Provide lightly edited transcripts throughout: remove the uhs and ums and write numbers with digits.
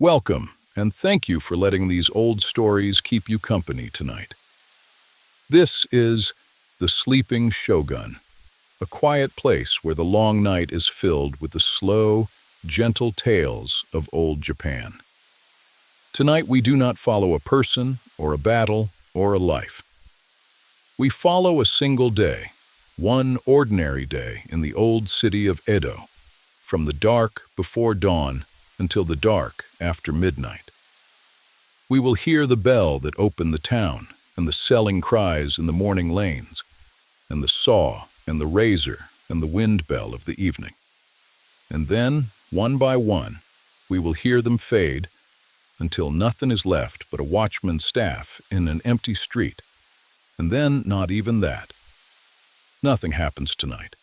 Welcome, and thank you for letting these old stories keep you company tonight. This is The Sleeping Shogun, a quiet place where the long night is filled with the slow, gentle tales of old Japan. Tonight we do not follow a person, or a battle, or a life. We follow a single day, one ordinary day in the old city of Edo, from the dark before dawn until the dark after midnight. We will hear the bell that opened the town, and the selling cries in the morning lanes, and the saw and the razor and the wind bell of the evening. And then, one by one, we will hear them fade until nothing is left but a watchman's staff in an empty street. And then not even that. Nothing happens tonight.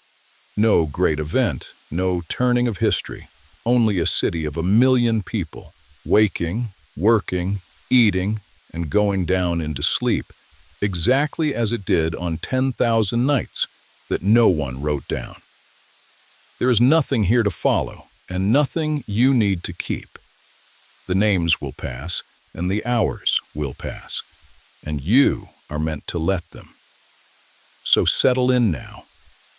No great event, no turning of history, only a city of 1,000,000 people, waking, working, eating, and going down into sleep, exactly as it did on 10,000 nights that no one wrote down. There is nothing here to follow, and nothing you need to keep. The names will pass, and the hours will pass, and you are meant to let them. So settle in now.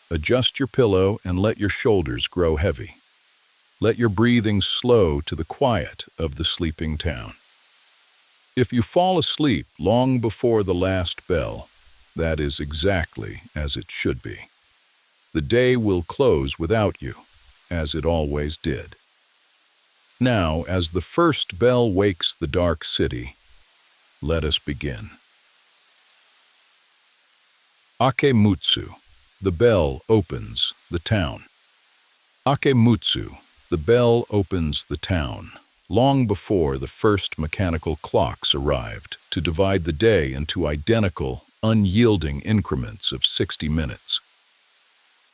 Adjust your pillow and let your shoulders grow heavy. Let your breathing slow to the quiet of the sleeping town. If you fall asleep long before the last bell, that is exactly as it should be. The day will close without you, as it always did. Now, as the first bell wakes the dark city, let us begin. Akemutsu, the bell opens the town. Akemutsu, the bell opens the town, long before the first mechanical clocks arrived to divide the day into identical, unyielding increments of 60 minutes.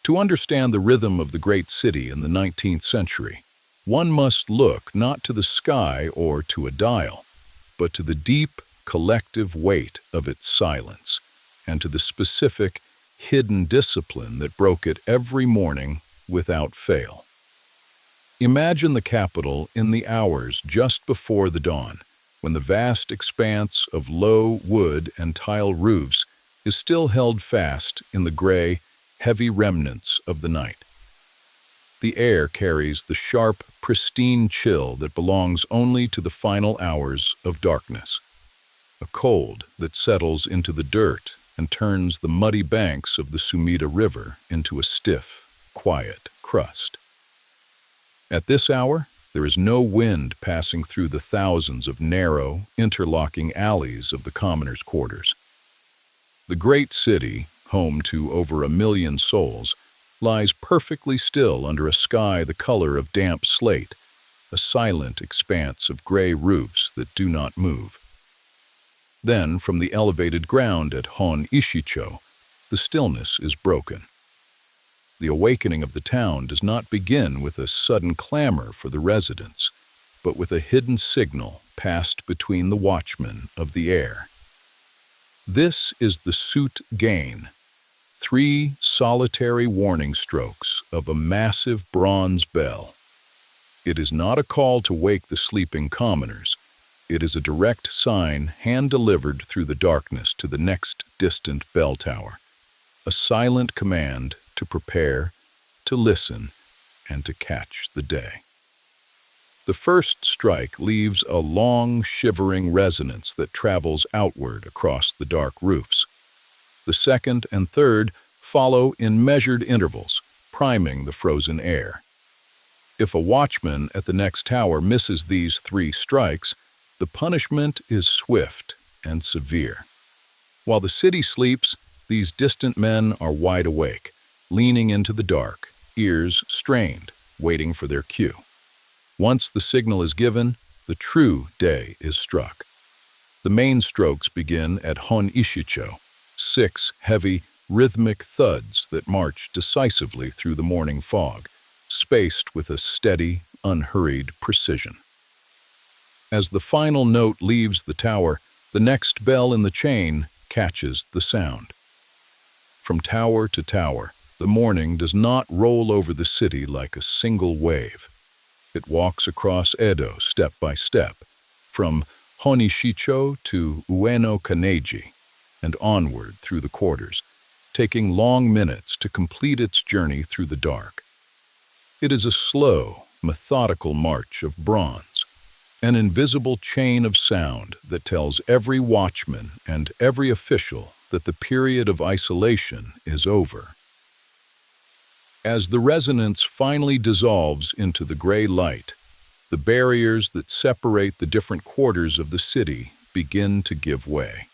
To understand the rhythm of the great city in the 19th century, one must look not to the sky or to a dial, but to the deep, collective weight of its silence, and to the specific, hidden discipline that broke it every morning without fail. Imagine the capital in the hours just before the dawn, when the vast expanse of low wood and tile roofs is still held fast in the gray, heavy remnants of the night. The air carries the sharp, pristine chill that belongs only to the final hours of darkness, a cold that settles into the dirt and turns the muddy banks of the Sumida River into a stiff, quiet crust. At this hour, there is no wind passing through the thousands of narrow, interlocking alleys of the commoners' quarters. The great city, home to over 1,000,000 souls, lies perfectly still under a sky the color of damp slate, a silent expanse of gray roofs that do not move. Then, from the elevated ground at Hon Ishicho, the stillness is broken. The awakening of the town does not begin with a sudden clamor for the residents, but with a hidden signal passed between the watchmen of the air. This is the Sut Gain, 3 solitary warning strokes of a massive bronze bell. It is not a call to wake the sleeping commoners. It is a direct sign hand-delivered through the darkness to the next distant bell tower, a silent command to prepare, to listen, and to catch the day. The first strike leaves a long, shivering resonance that travels outward across the dark roofs. The second and third follow in measured intervals, priming the frozen air. If a watchman at the next tower misses these 3 strikes, the punishment is swift and severe. While the city sleeps, these distant men are wide awake, leaning into the dark, ears strained, waiting for their cue. Once the signal is given, the true day is struck. The main strokes begin at Hon Ishicho, 6 heavy, rhythmic thuds that march decisively through the morning fog, spaced with a steady, unhurried precision. As the final note leaves the tower, the next bell in the chain catches the sound. From tower to tower, the morning does not roll over the city like a single wave. It walks across Edo step by step, from Honishicho to Ueno Kaneji, and onward through the quarters, taking long minutes to complete its journey through the dark. It is a slow, methodical march of bronze, an invisible chain of sound that tells every watchman and every official that the period of isolation is over. As the resonance finally dissolves into the gray light, the barriers that separate the different quarters of the city begin to give way.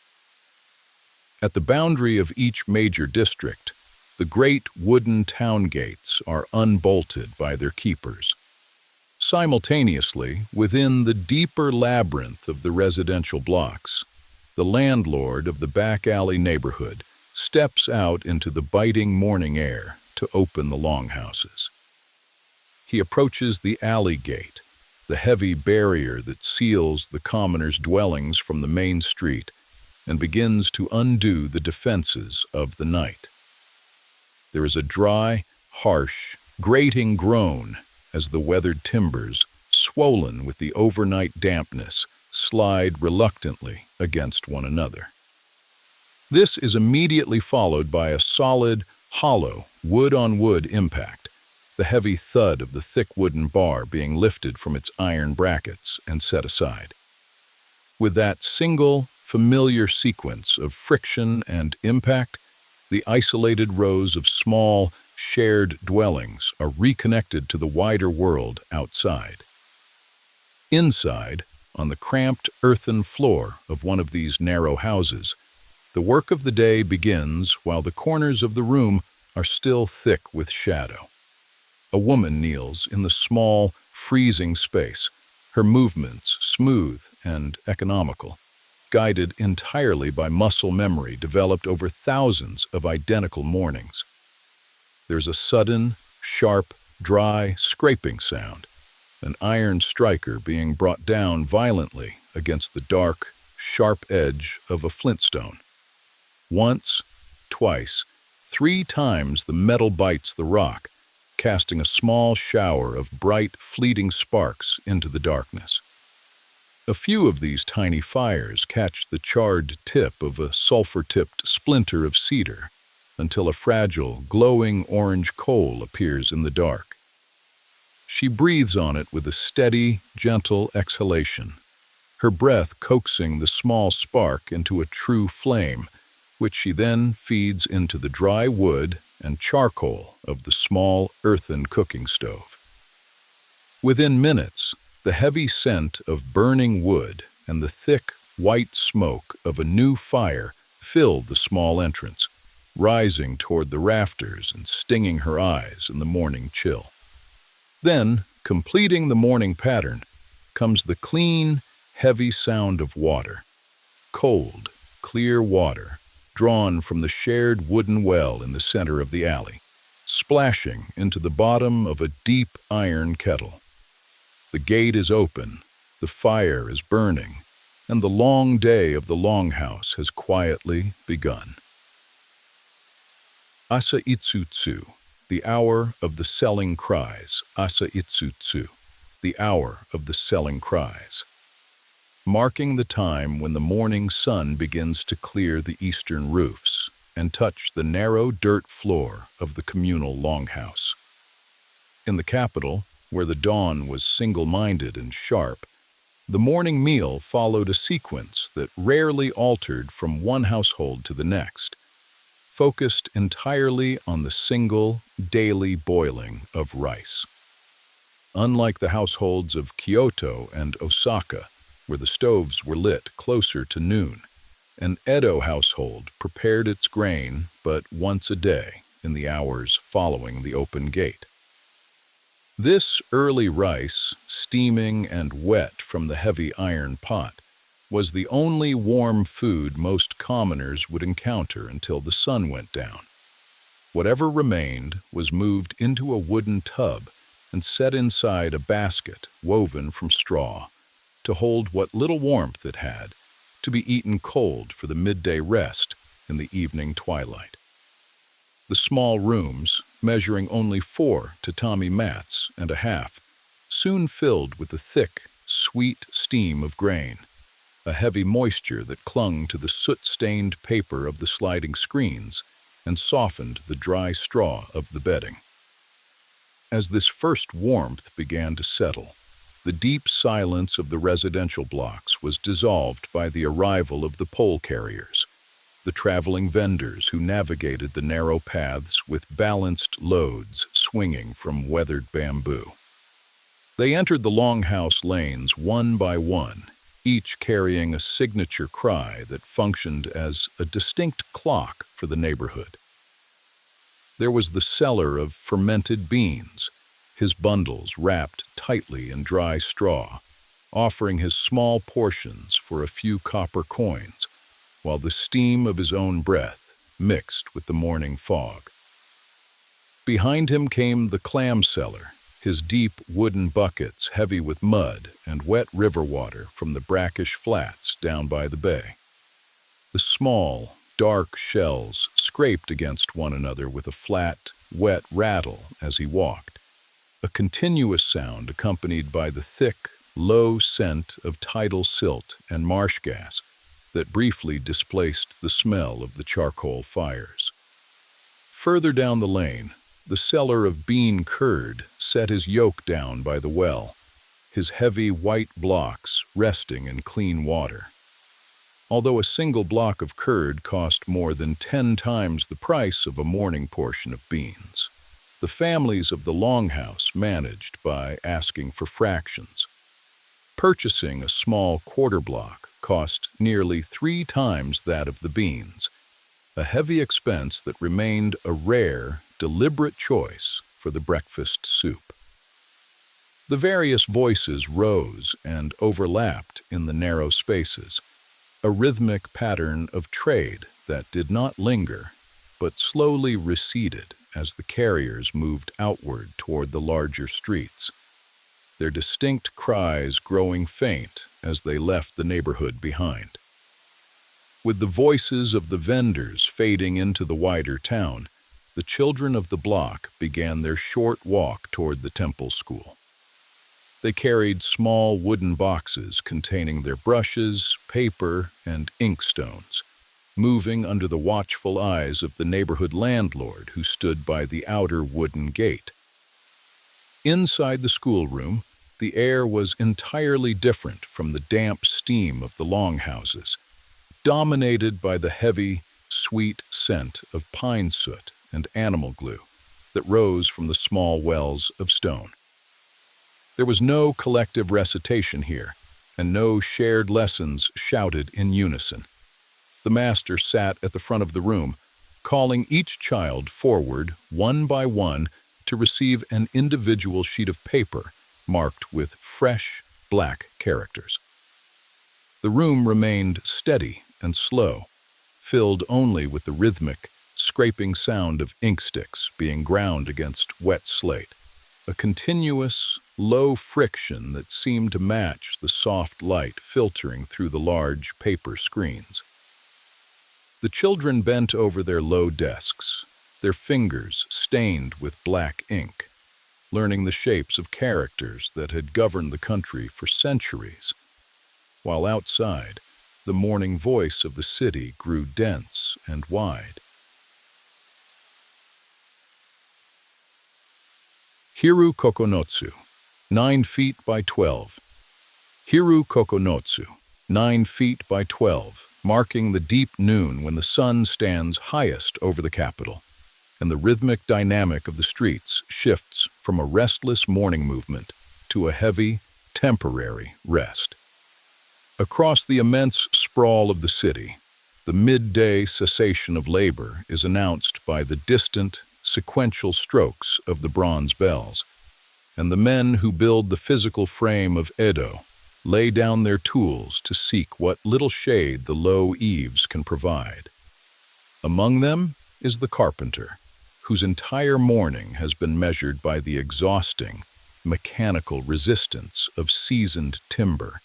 At the boundary of each major district, the great wooden town gates are unbolted by their keepers. Simultaneously, within the deeper labyrinth of the residential blocks, the landlord of the back alley neighborhood steps out into the biting morning air to open the longhouses. He approaches the alley gate, the heavy barrier that seals the commoners' dwellings from the main street, and begins to undo the defenses of the night. There is a dry, harsh, grating groan as the weathered timbers, swollen with the overnight dampness, slide reluctantly against one another. This is immediately followed by a solid, hollow, wood-on-wood impact, the heavy thud of the thick wooden bar being lifted from its iron brackets and set aside. With that single, familiar sequence of friction and impact, the isolated rows of small, shared dwellings are reconnected to the wider world outside. Inside, on the cramped earthen floor of one of these narrow houses, the work of the day begins while the corners of the room are still thick with shadow. A woman kneels in the small, freezing space, her movements smooth and economical, guided entirely by muscle memory developed over thousands of identical mornings. There's a sudden, sharp, dry scraping sound, an iron striker being brought down violently against the dark, sharp edge of a flintstone. Once, twice, 3 times the metal bites the rock, casting a small shower of bright, fleeting sparks into the darkness. A few of these tiny fires catch the charred tip of a sulfur-tipped splinter of cedar, until a fragile, glowing orange coal appears in the dark. She breathes on it with a steady, gentle exhalation, her breath coaxing the small spark into a true flame, which she then feeds into the dry wood and charcoal of the small earthen cooking stove. Within minutes, the heavy scent of burning wood and the thick, white smoke of a new fire filled the small entrance, rising toward the rafters and stinging her eyes in the morning chill. Then, completing the morning pattern, comes the clean, heavy sound of water. Cold, clear water, drawn from the shared wooden well in the center of the alley, splashing into the bottom of a deep iron kettle. The gate is open, the fire is burning, and the long day of the longhouse has quietly begun. Asa Itsutsu, the hour of the selling cries. Asa Itsutsu, the hour of the selling cries. Marking the time when the morning sun begins to clear the eastern roofs and touch the narrow dirt floor of the communal longhouse. In the capital, where the dawn was single-minded and sharp, the morning meal followed a sequence that rarely altered from one household to the next, focused entirely on the single, daily boiling of rice. Unlike the households of Kyoto and Osaka, where the stoves were lit closer to noon, an Edo household prepared its grain but once a day in the hours following the open gate. This early rice, steaming and wet from the heavy iron pot, was the only warm food most commoners would encounter until the sun went down. Whatever remained was moved into a wooden tub and set inside a basket woven from straw to hold what little warmth it had, to be eaten cold for the midday rest in the evening twilight. The small rooms, measuring only 4 tatami mats and a half, soon filled with the thick, sweet steam of grain, a heavy moisture that clung to the soot-stained paper of the sliding screens and softened the dry straw of the bedding. As this first warmth began to settle, the deep silence of the residential blocks was dissolved by the arrival of the pole carriers, the traveling vendors who navigated the narrow paths with balanced loads swinging from weathered bamboo. They entered the longhouse lanes one by one, each carrying a signature cry that functioned as a distinct clock for the neighborhood. There was the seller of fermented beans, his bundles wrapped tightly in dry straw, offering his small portions for a few copper coins, while the steam of his own breath mixed with the morning fog. Behind him came the clam seller, his deep wooden buckets heavy with mud and wet river water from the brackish flats down by the bay. The small, dark shells scraped against one another with a flat, wet rattle as he walked, a continuous sound accompanied by the thick, low scent of tidal silt and marsh gas that briefly displaced the smell of the charcoal fires. Further down the lane, the seller of bean curd set his yoke down by the well, his heavy white blocks resting in clean water. Although a single block of curd cost more than 10 times the price of a morning portion of beans, the families of the longhouse managed by asking for fractions. Purchasing a small quarter block cost nearly 3 times that of the beans, a heavy expense that remained a rare, deliberate choice for the breakfast soup. The various voices rose and overlapped in the narrow spaces, a rhythmic pattern of trade that did not linger, but slowly receded as the carriers moved outward toward the larger streets, their distinct cries growing faint as they left the neighborhood behind. With the voices of the vendors fading into the wider town, the children of the block began their short walk toward the temple school. They carried small wooden boxes containing their brushes, paper, and inkstones, moving under the watchful eyes of the neighborhood landlord who stood by the outer wooden gate. Inside the schoolroom, the air was entirely different from the damp steam of the longhouses, dominated by the heavy, sweet scent of pine soot and animal glue that rose from the small wells of stone. There was no collective recitation here, and no shared lessons shouted in unison. The master sat at the front of the room, calling each child forward one by one to receive an individual sheet of paper marked with fresh, black characters. The room remained steady and slow, filled only with the rhythmic, scraping sound of ink sticks being ground against wet slate, a continuous, low friction that seemed to match the soft light filtering through the large paper screens. The children bent over their low desks, their fingers stained with black ink, learning the shapes of characters that had governed the country for centuries, while outside, the morning voice of the city grew dense and wide. Hiru Kokonotsu, 9 feet by 12. Hiru Kokonotsu, 9 feet by 12, marking the deep noon when the sun stands highest over the capital, and the rhythmic dynamic of the streets shifts from a restless morning movement to a heavy, temporary rest. Across the immense sprawl of the city, the midday cessation of labor is announced by the distant, sequential strokes of the bronze bells, and the men who build the physical frame of Edo lay down their tools to seek what little shade the low eaves can provide. Among them is the carpenter, whose entire morning has been measured by the exhausting, mechanical resistance of seasoned timber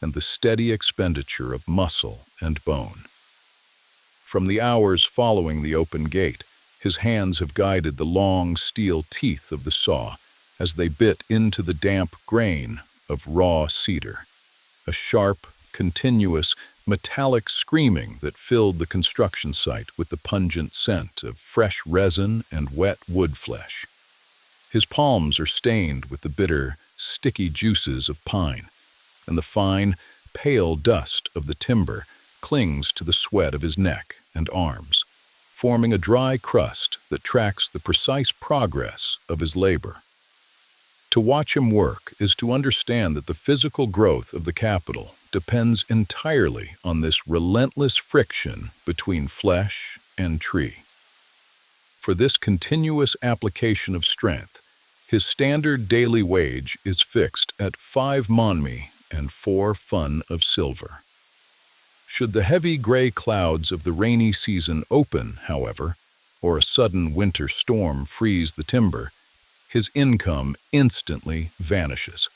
and the steady expenditure of muscle and bone. From the hours following the open gate, his hands have guided the long steel teeth of the saw as they bit into the damp grain of raw cedar. A sharp, continuous, metallic screaming that filled the construction site with the pungent scent of fresh resin and wet wood flesh. His palms are stained with the bitter, sticky juices of pine, and the fine, pale dust of the timber clings to the sweat of his neck and arms, forming a dry crust that tracks the precise progress of his labor. To watch him work is to understand that the physical growth of the capital depends entirely on this relentless friction between flesh and tree. For this continuous application of strength, his standard daily wage is fixed at 5 monmi and 4 fun of silver. Should the heavy gray clouds of the rainy season open, however, or a sudden winter storm freeze the timber, his income instantly vanishes.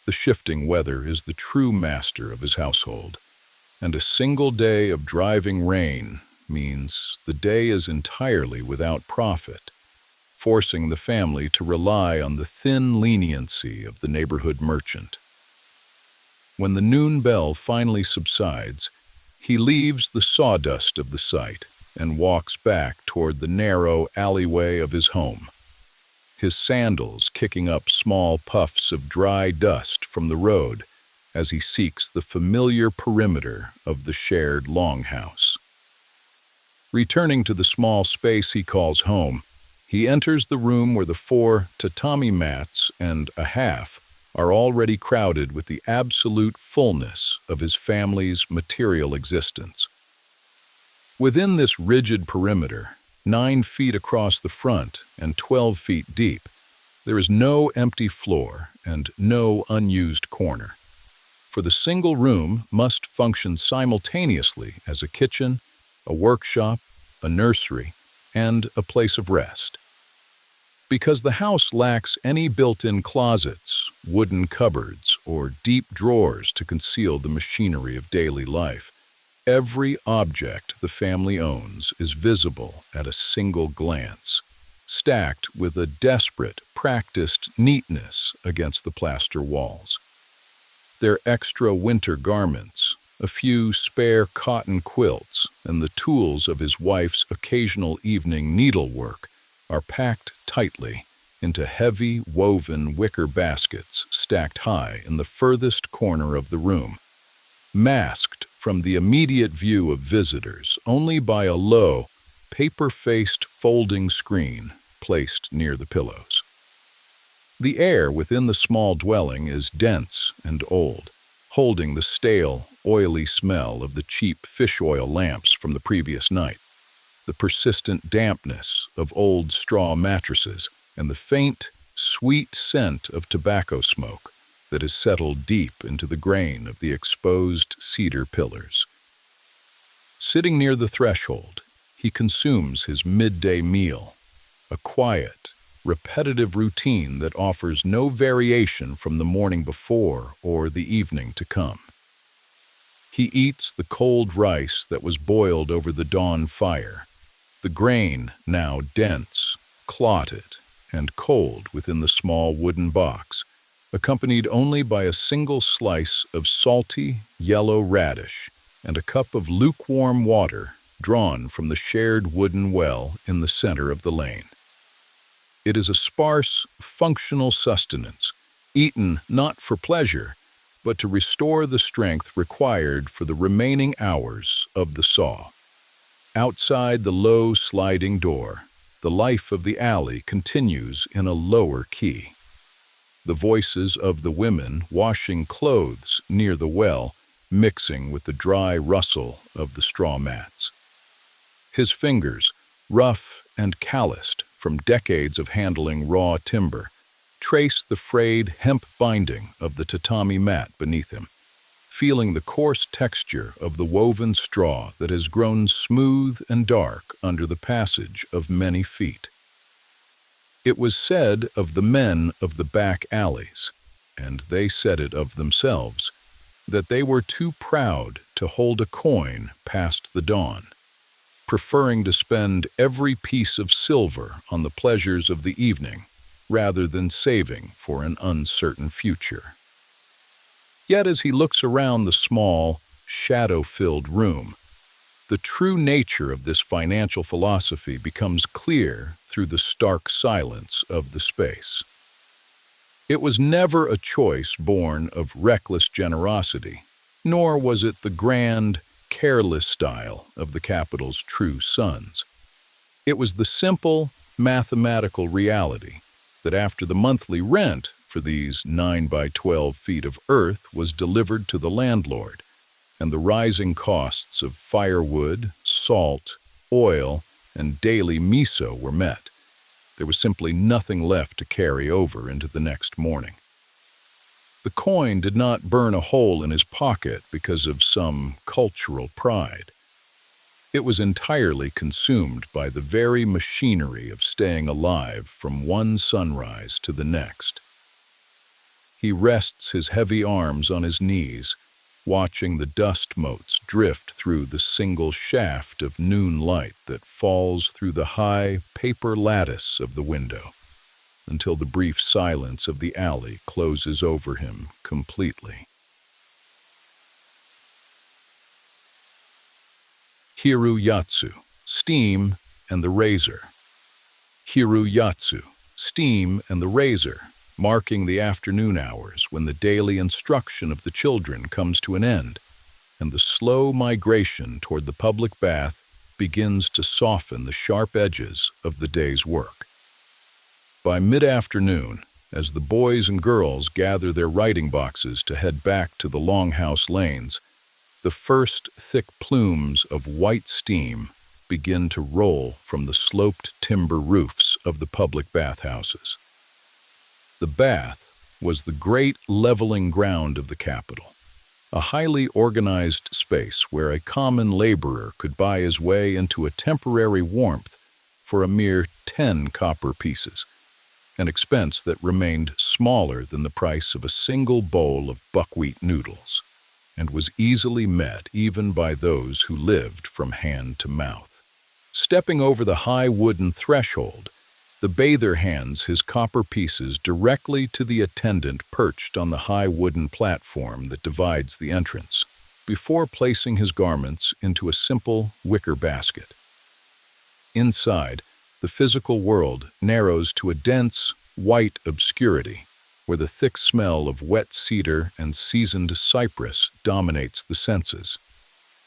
The shifting weather is the true master of his household, and a single day of driving rain means the day is entirely without profit, forcing the family to rely on the thin leniency of the neighborhood merchant. When the noon bell finally subsides, he leaves the sawdust of the site and walks back toward the narrow alleyway of his home, his sandals kicking up small puffs of dry dust from the road as he seeks the familiar perimeter of the shared longhouse. Returning to the small space he calls home, he enters the room where the 4 tatami mats and a half are already crowded with the absolute fullness of his family's material existence. Within this rigid perimeter, 9 feet across the front and 12 feet deep, there is no empty floor and no unused corner. For the single room must function simultaneously as a kitchen, a workshop, a nursery, and a place of rest. Because the house lacks any built-in closets, wooden cupboards, or deep drawers to conceal the machinery of daily life, every object the family owns is visible at a single glance, stacked with a desperate, practiced neatness against the plaster walls. Their extra winter garments, a few spare cotton quilts, and the tools of his wife's occasional evening needlework are packed tightly into heavy woven wicker baskets stacked high in the furthest corner of the room, masked from the immediate view of visitors only by a low, paper-faced folding screen placed near the pillows. The air within the small dwelling is dense and old, holding the stale, oily smell of the cheap fish oil lamps from the previous night, the persistent dampness of old straw mattresses, and the faint, sweet scent of tobacco smoke that has settled deep into the grain of the exposed cedar pillars. Sitting near the threshold, he consumes his midday meal, a quiet, repetitive routine that offers no variation from the morning before or the evening to come. He eats the cold rice that was boiled over the dawn fire, the grain now dense, clotted, and cold within the small wooden box, accompanied only by a single slice of salty, yellow radish and a cup of lukewarm water drawn from the shared wooden well in the center of the lane. It is a sparse, functional sustenance, eaten not for pleasure, but to restore the strength required for the remaining hours of the saw. Outside the low sliding door, the life of the alley continues in a lower key. The voices of the women washing clothes near the well mixing with the dry rustle of the straw mats. His fingers, rough and calloused from decades of handling raw timber, trace the frayed hemp binding of the tatami mat beneath him, feeling the coarse texture of the woven straw that has grown smooth and dark under the passage of many feet. It was said of the men of the back alleys, and they said it of themselves, that they were too proud to hold a coin past the dawn, preferring to spend every piece of silver on the pleasures of the evening rather than saving for an uncertain future. Yet as he looks around the small, shadow-filled room, the true nature of this financial philosophy becomes clear through the stark silence of the space. It was never a choice born of reckless generosity, nor was it the grand, careless style of the capital's true sons. It was the simple, mathematical reality that after the monthly rent for these 9 by 12 feet of earth was delivered to the landlord, and the rising costs of firewood, salt, oil, and daily miso were met, there was simply nothing left to carry over into the next morning. The coin did not burn a hole in his pocket because of some cultural pride. It was entirely consumed by the very machinery of staying alive from one sunrise to the next. He rests his heavy arms on his knees, watching the dust motes drift through the single shaft of noon light that falls through the high paper lattice of the window, until the brief silence of the alley closes over him completely. Hiruyatsu, steam and the razor. Hiruyatsu, steam and the razor, marking the afternoon hours when the daily instruction of the children comes to an end, and the slow migration toward the public bath begins to soften the sharp edges of the day's work. By mid-afternoon, as the boys and girls gather their writing boxes to head back to the longhouse lanes, the first thick plumes of white steam begin to roll from the sloped timber roofs of the public bathhouses. The bath was the great leveling ground of the capital, a highly organized space where a common laborer could buy his way into a temporary warmth for a mere 10 copper pieces, an expense that remained smaller than the price of a single bowl of buckwheat noodles, and was easily met even by those who lived from hand to mouth. Stepping over the high wooden threshold, the bather hands his copper pieces directly to the attendant perched on the high wooden platform that divides the entrance, before placing his garments into a simple wicker basket. Inside, the physical world narrows to a dense, white obscurity, where the thick smell of wet cedar and seasoned cypress dominates the senses.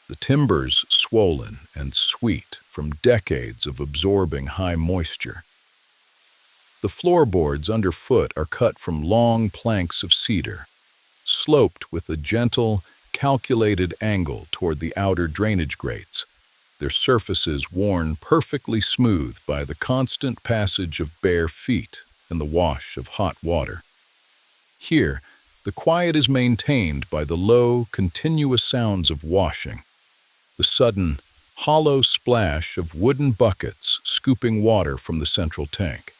The timbers swollen and sweet from decades of absorbing high moisture. The floorboards underfoot are cut from long planks of cedar, sloped with a gentle, calculated angle toward the outer drainage grates, their surfaces worn perfectly smooth by the constant passage of bare feet and the wash of hot water. Here, the quiet is maintained by the low, continuous sounds of washing, the sudden, hollow splash of wooden buckets scooping water from the central tank,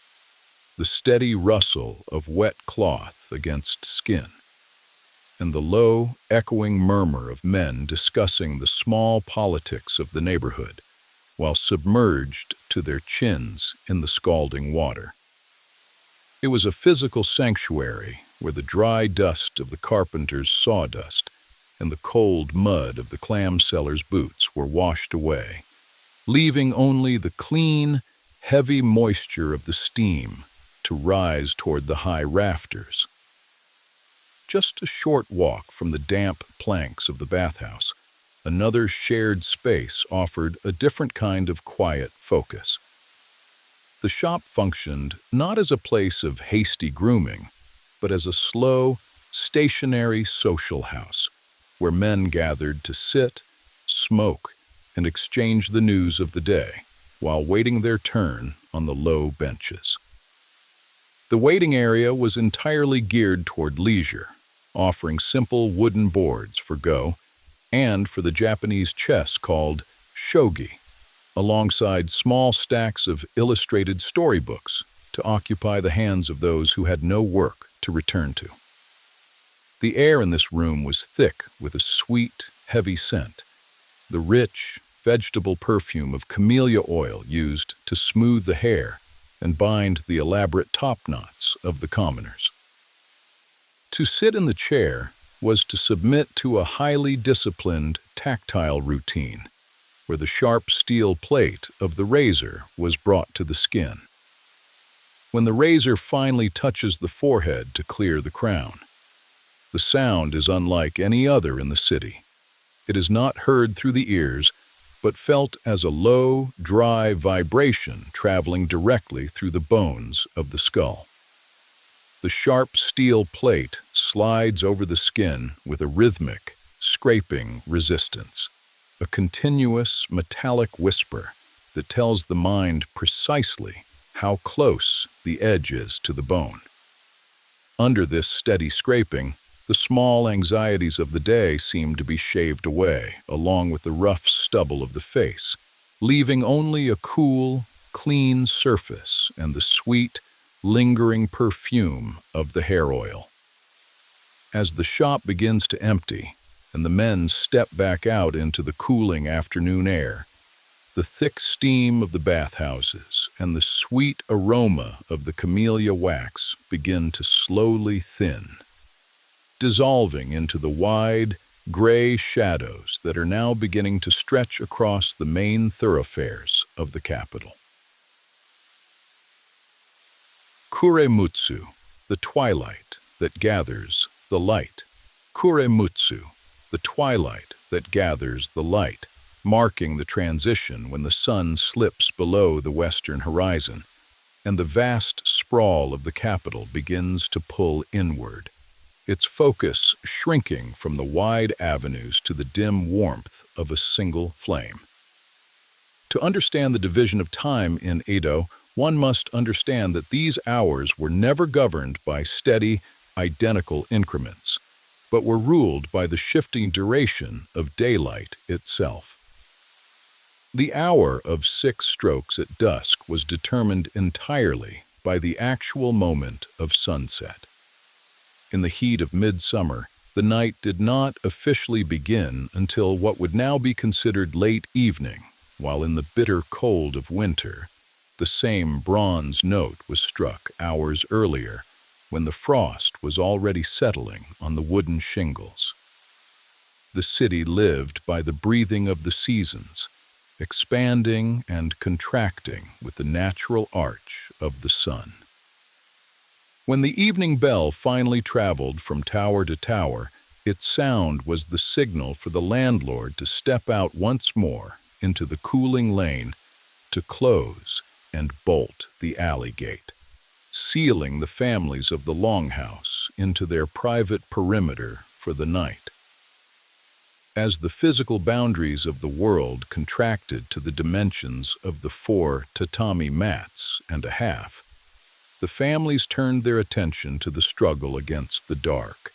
the steady rustle of wet cloth against skin, and the low, echoing murmur of men discussing the small politics of the neighborhood, while submerged to their chins in the scalding water. It was a physical sanctuary where the dry dust of the carpenter's sawdust and the cold mud of the clam seller's boots were washed away, leaving only the clean, heavy moisture of the steam to rise toward the high rafters. Just a short walk from the damp planks of the bathhouse, another shared space offered a different kind of quiet focus. The shop functioned not as a place of hasty grooming, but as a slow, stationary social house where men gathered to sit, smoke, and exchange the news of the day while waiting their turn on the low benches. The waiting area was entirely geared toward leisure, offering simple wooden boards for go and for the Japanese chess called shogi, alongside small stacks of illustrated storybooks to occupy the hands of those who had no work to return to. The air in this room was thick with a sweet, heavy scent, the rich, vegetable perfume of camellia oil used to smooth the hair and bind the elaborate top knots of the commoners. To sit in the chair was to submit to a highly disciplined, tactile routine, where the sharp steel plate of the razor was brought to the skin. When the razor finally touches the forehead to clear the crown, the sound is unlike any other in the city. It is not heard through the ears, but felt as a low, dry vibration traveling directly through the bones of the skull. The sharp steel plate slides over the skin with a rhythmic, scraping resistance, a continuous, metallic whisper that tells the mind precisely how close the edge is to the bone. Under this steady scraping, the small anxieties of the day seem to be shaved away, along with the rough stubble of the face, leaving only a cool, clean surface and the sweet, lingering perfume of the hair oil. As the shop begins to empty and the men step back out into the cooling afternoon air, the thick steam of the bathhouses and the sweet aroma of the camellia wax begin to slowly thin, dissolving into the wide, gray shadows that are now beginning to stretch across the main thoroughfares of the capital. Kuremutsu, the twilight that gathers the light. Kuremutsu, the twilight that gathers the light, marking the transition when the sun slips below the western horizon and the vast sprawl of the capital begins to pull inward, its focus shrinking from the wide avenues to the dim warmth of a single flame. To understand the division of time in Edo, one must understand that these hours were never governed by steady, identical increments, but were ruled by the shifting duration of daylight itself. The hour of 6 strokes at dusk was determined entirely by the actual moment of sunset. In the heat of midsummer, the night did not officially begin until what would now be considered late evening, while in the bitter cold of winter, the same bronze note was struck hours earlier when the frost was already settling on the wooden shingles. The city lived by the breathing of the seasons, expanding and contracting with the natural arch of the sun. When the evening bell finally traveled from tower to tower, its sound was the signal for the landlord to step out once more into the cooling lane to close and bolt the alley gate, sealing the families of the longhouse into their private perimeter for the night. As the physical boundaries of the world contracted to the dimensions of the 4 tatami mats and a half, the families turned their attention to the struggle against the dark.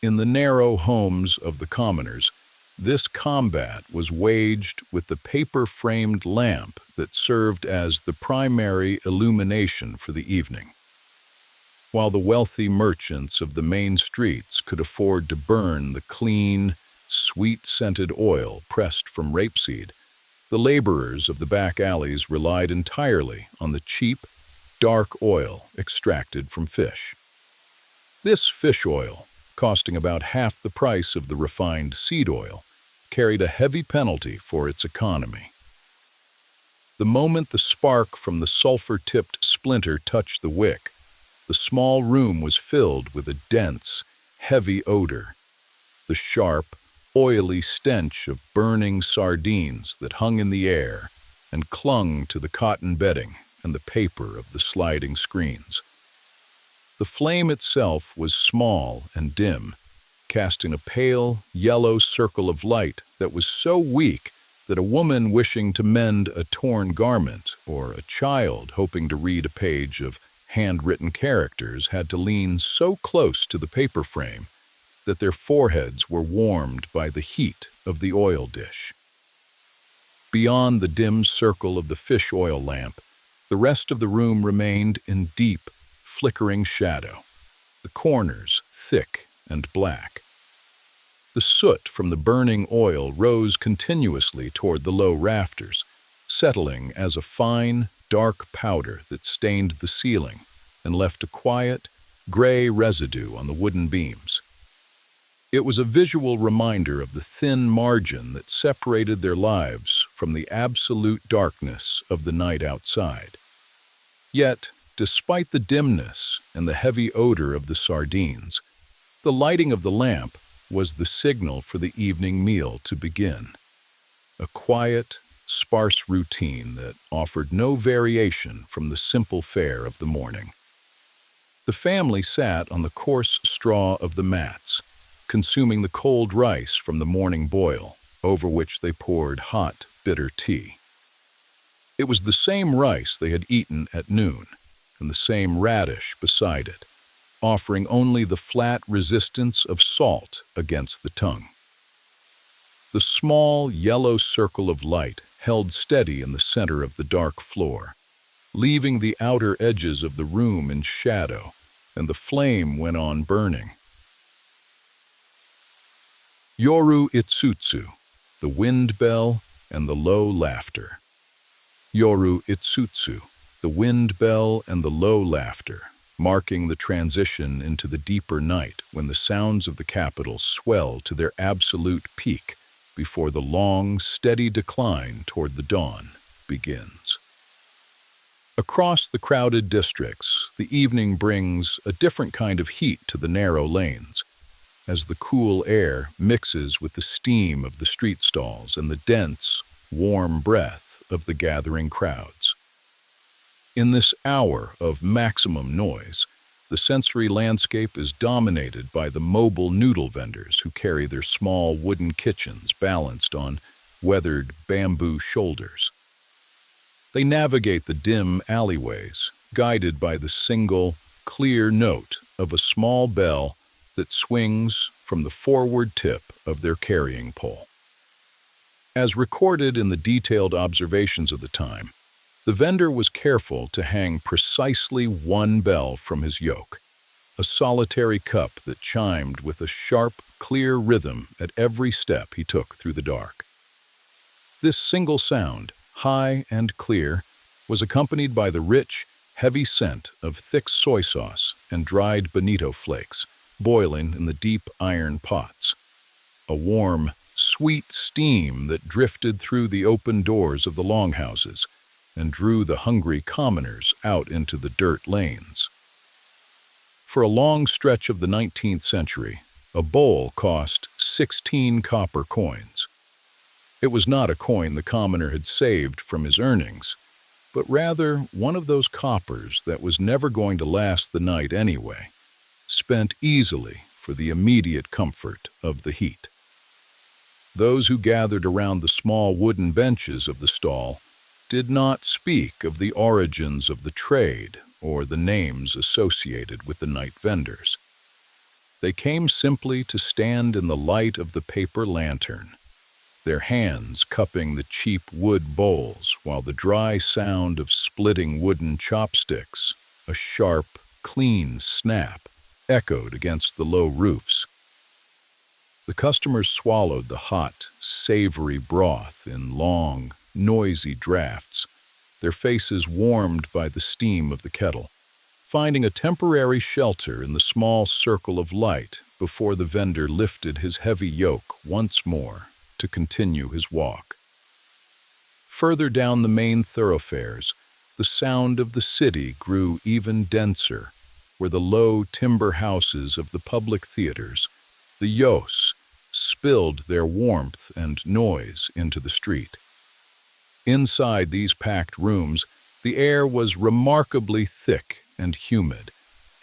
In the narrow homes of the commoners, this combat was waged with the paper-framed lamp that served as the primary illumination for the evening. While the wealthy merchants of the main streets could afford to burn the clean, sweet-scented oil pressed from rapeseed, the laborers of the back alleys relied entirely on the cheap, dark oil extracted from fish. This fish oil, costing about half the price of the refined seed oil, carried a heavy penalty for its economy. The moment the spark from the sulfur-tipped splinter touched the wick, the small room was filled with a dense, heavy odor, the sharp, oily stench of burning sardines that hung in the air and clung to the cotton bedding and the paper of the sliding screens. The flame itself was small and dim, casting a pale, yellow circle of light that was so weak that a woman wishing to mend a torn garment or a child hoping to read a page of handwritten characters had to lean so close to the paper frame that their foreheads were warmed by the heat of the oil dish. Beyond the dim circle of the fish oil lamp, the rest of the room remained in deep, flickering shadow, the corners thick and black. The soot from the burning oil rose continuously toward the low rafters, settling as a fine, dark powder that stained the ceiling and left a quiet, gray residue on the wooden beams. It was a visual reminder of the thin margin that separated their lives from the absolute darkness of the night outside. Yet, despite the dimness and the heavy odor of the sardines, the lighting of the lamp was the signal for the evening meal to begin. A quiet, sparse routine that offered no variation from the simple fare of the morning. The family sat on the coarse straw of the mats, consuming the cold rice from the morning boil, over which they poured hot, bitter tea. It was the same rice they had eaten at noon, and the same radish beside it, offering only the flat resistance of salt against the tongue. The small, yellow circle of light held steady in the center of the dark floor, leaving the outer edges of the room in shadow, and the flame went on burning. Yoru Itsutsu, the wind bell and the low laughter. Yoru Itsutsu, the wind bell and the low laughter, marking the transition into the deeper night when the sounds of the capital swell to their absolute peak before the long, steady decline toward the dawn begins. Across the crowded districts, the evening brings a different kind of heat to the narrow lanes, as the cool air mixes with the steam of the street stalls and the dense, warm breath of the gathering crowds. In this hour of maximum noise, the sensory landscape is dominated by the mobile noodle vendors who carry their small wooden kitchens balanced on weathered bamboo shoulders. They navigate the dim alleyways, guided by the single, clear note of a small bell that swings from the forward tip of their carrying pole. As recorded in the detailed observations of the time, the vendor was careful to hang precisely one bell from his yoke, a solitary cup that chimed with a sharp, clear rhythm at every step he took through the dark. This single sound, high and clear, was accompanied by the rich, heavy scent of thick soy sauce and dried bonito flakes, boiling in the deep iron pots. A warm, sweet steam that drifted through the open doors of the longhouses and drew the hungry commoners out into the dirt lanes. For a long stretch of the 19th century, a bowl cost 16 copper coins. It was not a coin the commoner had saved from his earnings, but rather one of those coppers that was never going to last the night anyway, spent easily for the immediate comfort of the heat. Those who gathered around the small wooden benches of the stall did not speak of the origins of the trade or the names associated with the night vendors. They came simply to stand in the light of the paper lantern, their hands cupping the cheap wood bowls while the dry sound of splitting wooden chopsticks, a sharp, clean snap, echoed against the low roofs. The customers swallowed the hot, savory broth in long, noisy draughts, their faces warmed by the steam of the kettle, finding a temporary shelter in the small circle of light before the vendor lifted his heavy yoke once more to continue his walk. Further down the main thoroughfares, the sound of the city grew even denser, where the low timber houses of the public theaters, the yos, spilled their warmth and noise into the street. Inside these packed rooms, the air was remarkably thick and humid,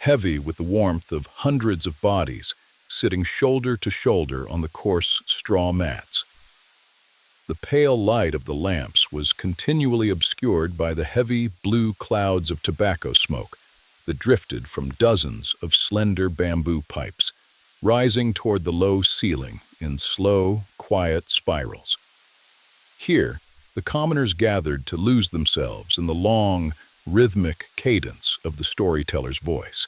heavy with the warmth of hundreds of bodies sitting shoulder to shoulder on the coarse straw mats. The pale light of the lamps was continually obscured by the heavy blue clouds of tobacco smoke that drifted from dozens of slender bamboo pipes, rising toward the low ceiling in slow, quiet spirals. Here, the commoners gathered to lose themselves in the long, rhythmic cadence of the storyteller's voice,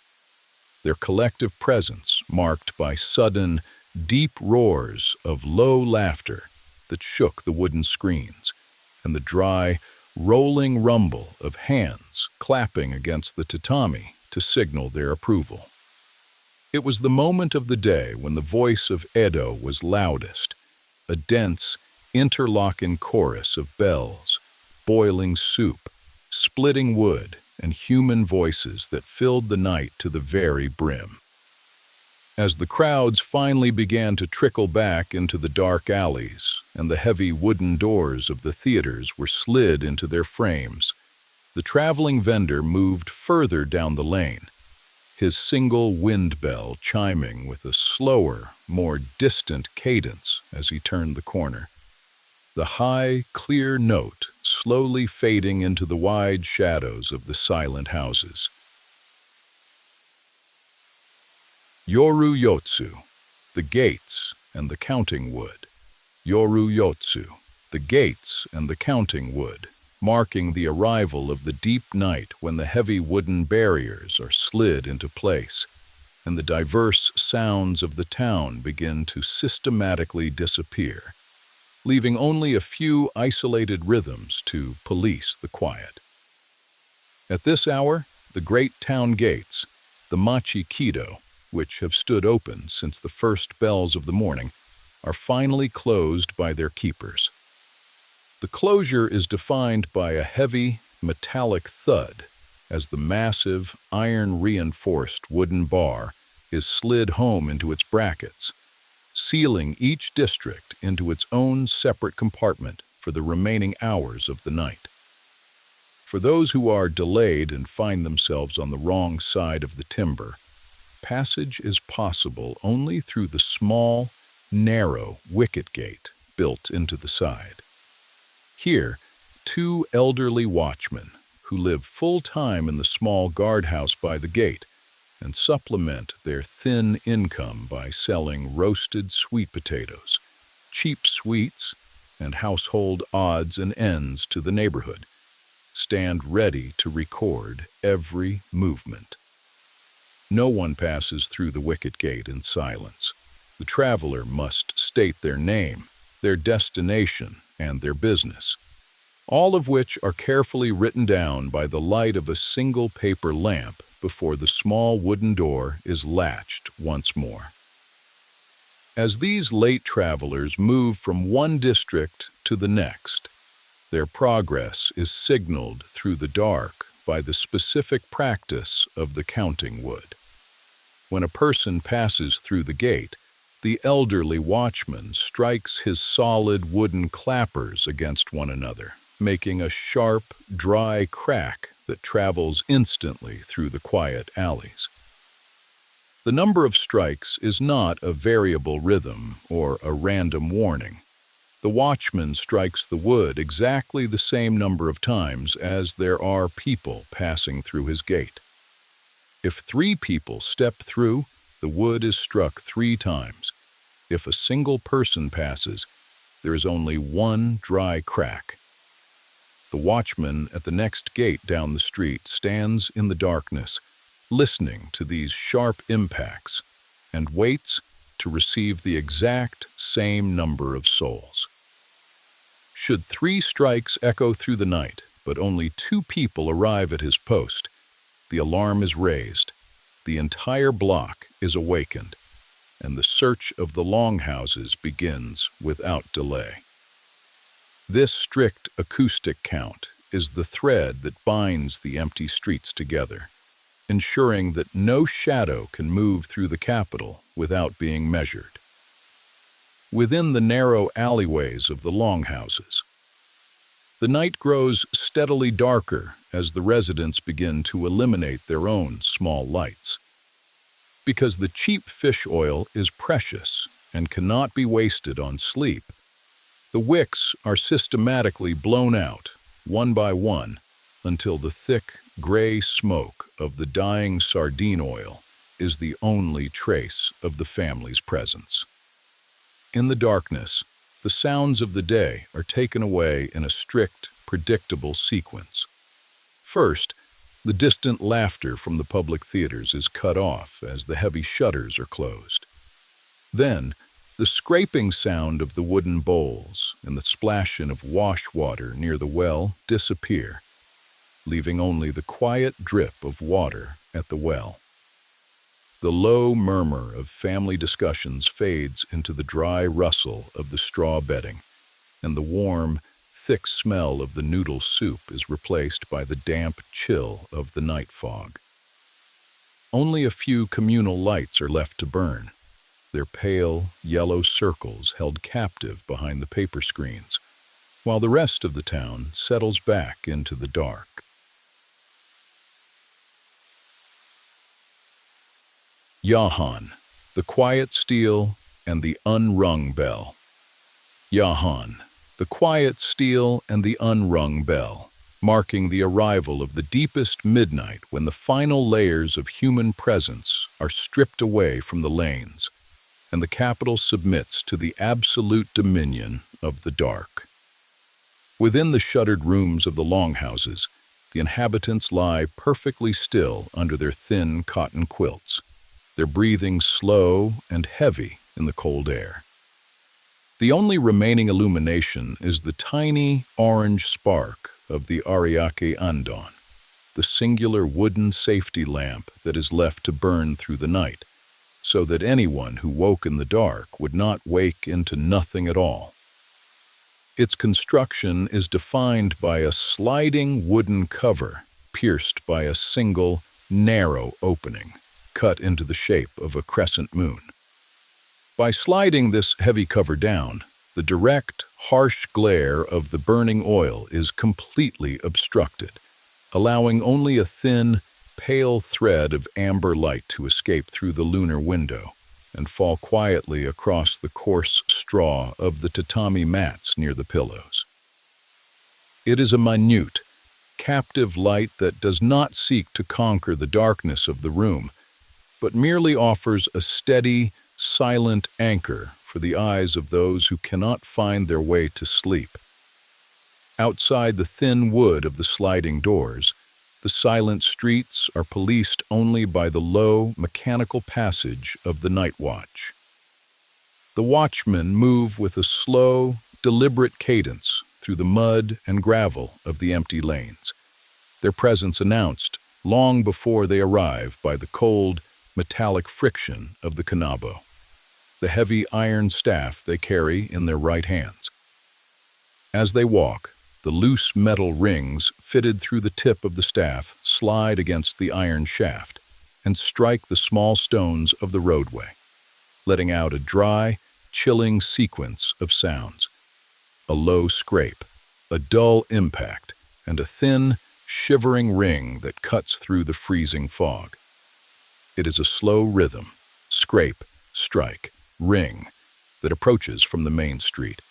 their collective presence marked by sudden, deep roars of low laughter that shook the wooden screens, and the dry, rolling rumble of hands clapping against the tatami to signal their approval. It was the moment of the day when the voice of Edo was loudest, a dense, interlocking chorus of bells, boiling soup, splitting wood, and human voices that filled the night to the very brim. As the crowds finally began to trickle back into the dark alleys and the heavy wooden doors of the theaters were slid into their frames, the traveling vendor moved further down the lane, his single wind bell chiming with a slower, more distant cadence as he turned the corner. The high, clear note slowly fading into the wide shadows of the silent houses. Yoru Yotsu, the gates and the counting wood. Yoru Yotsu, the gates and the counting wood, marking the arrival of the deep night when the heavy wooden barriers are slid into place, and the diverse sounds of the town begin to systematically disappear, leaving only a few isolated rhythms to police the quiet. At this hour, the great town gates, the Machi Kido, which have stood open since the first bells of the morning, are finally closed by their keepers. The closure is defined by a heavy, metallic thud as the massive, iron-reinforced wooden bar is slid home into its brackets, sealing each district into its own separate compartment for the remaining hours of the night. For those who are delayed and find themselves on the wrong side of the timber, passage is possible only through the small, narrow wicket gate built into the side. Here, two elderly watchmen, who live full-time in the small guardhouse by the gate, and supplement their thin income by selling roasted sweet potatoes, cheap sweets, and household odds and ends to the neighborhood, stand ready to record every movement. No one passes through the wicket gate in silence. The traveler must state their name, their destination, and their business, all of which are carefully written down by the light of a single paper lamp before the small wooden door is latched once more. As these late travelers move from one district to the next, their progress is signaled through the dark by the specific practice of the counting wood. When a person passes through the gate, the elderly watchman strikes his solid wooden clappers against one another, making a sharp, dry crack that travels instantly through the quiet alleys. The number of strikes is not a variable rhythm or a random warning. The watchman strikes the wood exactly the same number of times as there are people passing through his gate. If 3 people step through, the wood is struck 3 times. If a single person passes, there is only 1 dry crack. The watchman at the next gate down the street stands in the darkness, listening to these sharp impacts, and waits to receive the exact same number of souls. Should 3 strikes echo through the night, but only 2 people arrive at his post, the alarm is raised, the entire block is awakened, and the search of the longhouses begins without delay. This strict acoustic count is the thread that binds the empty streets together, ensuring that no shadow can move through the capital without being measured. Within the narrow alleyways of the longhouses, the night grows steadily darker as the residents begin to eliminate their own small lights. Because the cheap fish oil is precious and cannot be wasted on sleep, the wicks are systematically blown out, one by one, until the thick, gray smoke of the dying sardine oil is the only trace of the family's presence. In the darkness, the sounds of the day are taken away in a strict, predictable sequence. First, the distant laughter from the public theaters is cut off as the heavy shutters are closed. Then, The scraping sound of the wooden bowls and the splashing of wash water near the well disappear, leaving only the quiet drip of water at the well. The low murmur of family discussions fades into the dry rustle of the straw bedding, and the warm, thick smell of the noodle soup is replaced by the damp chill of the night fog. Only a few communal lights are left to burn, their pale, yellow circles held captive behind the paper screens, while the rest of the town settles back into the dark. Yahan, the quiet steel and the unrung bell. Yahan, the quiet steel and the unrung bell, marking the arrival of the deepest midnight when the final layers of human presence are stripped away from the lanes, and the capital submits to the absolute dominion of the dark. Within the shuttered rooms of the longhouses, the inhabitants lie perfectly still under their thin cotton quilts, their breathing slow and heavy in the cold air. The only remaining illumination is the tiny orange spark of the Ariake Andon, the singular wooden safety lamp that is left to burn through the night, so that anyone who woke in the dark would not wake into nothing at all. Its construction is defined by a sliding wooden cover pierced by a single, narrow opening, cut into the shape of a crescent moon. By sliding this heavy cover down, the direct, harsh glare of the burning oil is completely obstructed, allowing only a thin, pale thread of amber light to escape through the lunar window and fall quietly across the coarse straw of the tatami mats near the pillows. It is a minute, captive light that does not seek to conquer the darkness of the room, but merely offers a steady, silent anchor for the eyes of those who cannot find their way to sleep. Outside the thin wood of the sliding doors, the silent streets are policed only by the low, mechanical passage of the night watch. The watchmen move with a slow, deliberate cadence through the mud and gravel of the empty lanes, their presence announced long before they arrive by the cold, metallic friction of the kanabo, the heavy iron staff they carry in their right hands. As they walk, the loose metal rings fitted through the tip of the staff slide against the iron shaft and strike the small stones of the roadway, letting out a dry, chilling sequence of sounds. A low scrape, a dull impact, and a thin, shivering ring that cuts through the freezing fog. It is a slow rhythm, scrape, strike, ring, that approaches from the main street,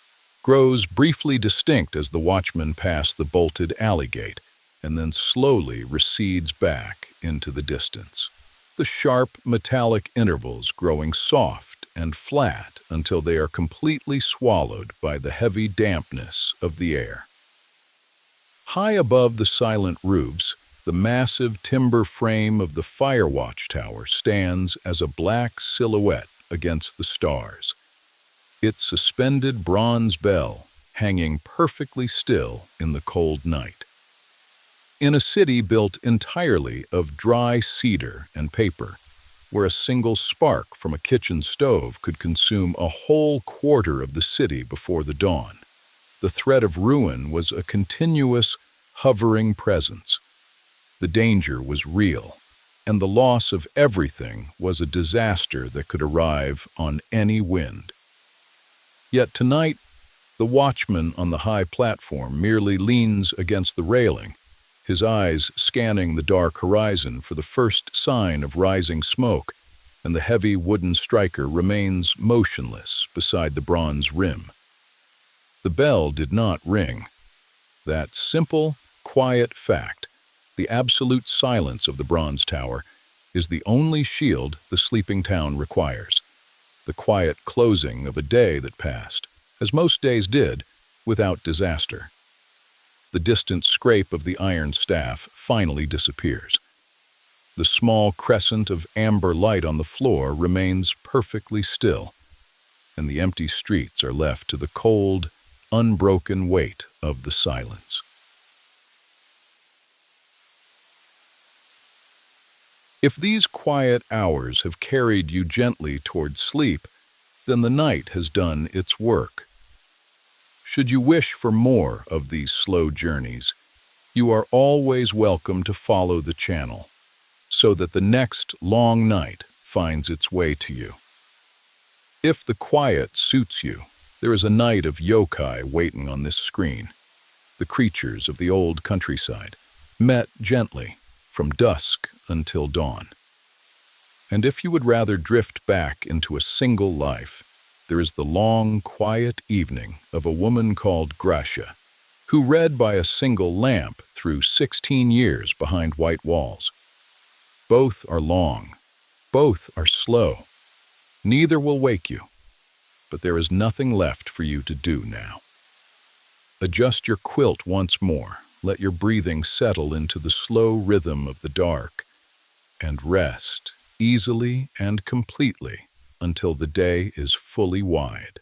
grows briefly distinct as the watchmen pass the bolted alley gate, and then slowly recedes back into the distance, the sharp metallic intervals growing soft and flat until they are completely swallowed by the heavy dampness of the air. High above the silent roofs, the massive timber frame of the fire watchtower stands as a black silhouette against the stars, its suspended bronze bell hanging perfectly still in the cold night. In a city built entirely of dry cedar and paper, where a single spark from a kitchen stove could consume a whole quarter of the city before the dawn, the threat of ruin was a continuous, hovering presence. The danger was real, and the loss of everything was a disaster that could arrive on any wind. Yet tonight, the watchman on the high platform merely leans against the railing, his eyes scanning the dark horizon for the first sign of rising smoke, and the heavy wooden striker remains motionless beside the bronze rim. The bell did not ring. That simple, quiet fact, the absolute silence of the bronze tower, is the only shield the sleeping town requires. The quiet closing of a day that passed, as most days did, without disaster. The distant scrape of the iron staff finally disappears. The small crescent of amber light on the floor remains perfectly still. and the empty streets are left to the cold, unbroken weight of the silence. If these quiet hours have carried you gently toward sleep, then the night has done its work. Should you wish for more of these slow journeys, you are always welcome to follow the channel, so that the next long night finds its way to you. If the quiet suits you, there is a night of yokai waiting on this screen, the creatures of the old countryside, met gently from dusk until dawn. And if you would rather drift back into a single life, there is the long, quiet evening of a woman called Gracia, who read by a single lamp through 16 years behind white walls. Both are long, both are slow. Neither will wake you, but there is nothing left for you to do now. Adjust your quilt once more, let your breathing settle into the slow rhythm of the dark, and rest easily and completely until the day is fully wide.